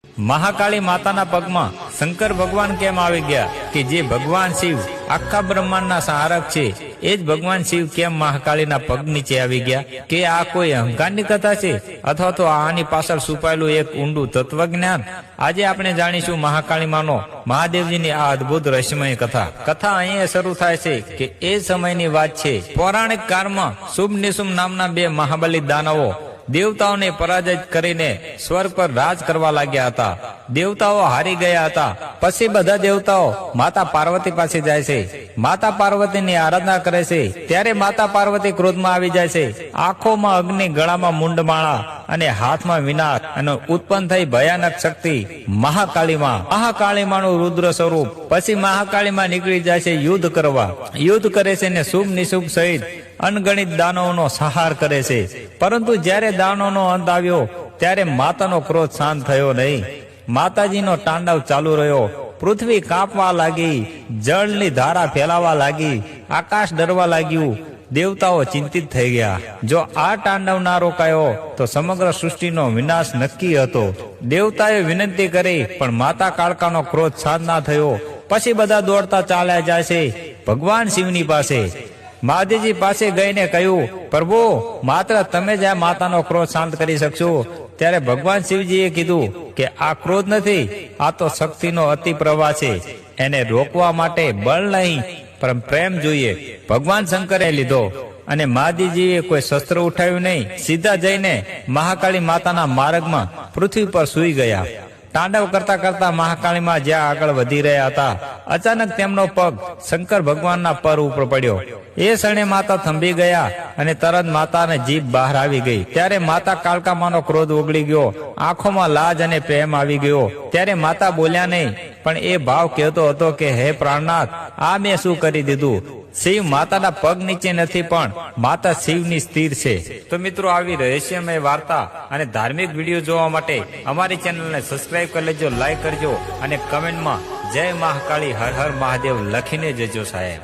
મહાકાળી માતાના પગમાં શંકર ભગવાન કેમ આવી ગયા કે જે ભગવાન શિવ આખા બ્રહ્માંડના સંહારક છે, એ જ ભગવાન શિવ કેમ મહાકાળીના પગ નીચે આવી ગયા? કે આ કોઈ અહંકારની કથા છે અથવા તો આની પાછળ છુપાયેલું એક ઊંડું તત્વજ્ઞાન? આજે આપણે જાણીશું મહાકાળી માનો મહાદેવજીની આ અદ્ભુત રહસ્યમય કથા અહીંયા શરૂ થાય છે કે એ સમયની વાત છે. પૌરાણિક કાળમાં શુભ નિશુંભ નામના બે મહાબલી દાનવો દેવતાઓને પરાજિત કરીને સ્વર્ગ પર રાજ કરવા લાગ્યા હતા. દેવતાઓ હારી ગયા હતા. પછી બધા દેવતાઓ માતા પાર્વતી પાસે જાય છે, માતા પાર્વતીની આરાધના કરે છે. ત્યારે માતા પાર્વતી ક્રોધમાં આવી જાય છે. આંખોમાં અગ્નિ, ગળામાં મુંડમાળા અને હાથમાં વિનાશ, અને ઉત્પન્ન થઈ ભયાનક શક્તિ મહાકાળીમાનું રુદ્ર સ્વરૂપ. પછી મહાકાળીમાં નીકળી જાય છે યુદ્ધ કરવા. યુદ્ધ કરે છે ને શુભ નિશુભ સહિત અનગણિત દાનવોનો સંહાર કરે છે. પરંતુ જ્યારે દાનવોનો અંત આવ્યો ત્યારે માતાનો ક્રોધ શાંત થયો નહીં. માતાજીનો તાંડવ ચાલુ રહ્યો. પૃથ્વી કાંપવા લાગી, જળની ધારા ફેલાવા લાગી, આકાશ ડરવા લાગ્યું. દેવતાઓ ચિંતિત થઈ ગયા. જો આ તાંડવ ના રોકાયો તો સમગ્ર સૃષ્ટિનો વિનાશ નક્કી હતો. દેવતાએ વિનંતી કરી પણ માતા કાળકાનો ક્રોધ શાંત ના થયો. પછી બધા દોડતા ચાલ્યા જાય છે ભગવાન શિવની પાસે. મહાદેવજી પાસે ગઈને કહ્યું, પ્રભુ, માત્ર તમે જ આ માતાનો ક્રોધ શાંત કરી શકશો. ત્યારે ભગવાન શિવજીએ કીધું કે આ ક્રોધ નથી, આ તો શક્તિનો અતિ પ્રવાહ છે. એને રોકવા માટે બળ નહીં પણ પ્રેમ જોઈએ. ભગવાન શંકરે લીધો અને મહાદેવજીએ કોઈ શસ્ત્ર ઉઠાવ્યું નહીં. સીધા જઈને મહાકાળી માતાના માર્ગમાં પૃથ્વી પર સૂઈ ગયા. તાંડવ કરતા કરતા મહાકાળીમાં જ્યાં આગળ વધી રહ્યા હતા, અચાનક તેમનો પગ શંકર ભગવાનના પર ઉપર પડ્યો. એ ક્ષણે માતા થંભી ગયા અને તરત માતાને જીભ બહાર આવી ગઈ. ત્યારે માતા કાળકામાનો ક્રોધ ઓગળી ગયો. આંખોમાં લાજ અને પ્રેમ આવી ગયો. ત્યારે માતા બોલ્યા નહીં પણ એ ભાવ કહેતો હતો કે હે પ્રાણનાથ, આ મેં શું કરી દીધું? શિવ માતાના પગ નીચે નથી પણ માતા શિવની સ્થિર છે. તો મિત્રો, આવી રહસ્યમય વાર્તા અને ધાર્મિક વિડીયો જોવા માટે અમારી ચેનલને સબસ્ક્રાઇબ કરી લેજો, લાઈક કરજો અને કમેન્ટમાં જય મહાકાળી, હર હર મહાદેવ લખીને જજો સાહેબ.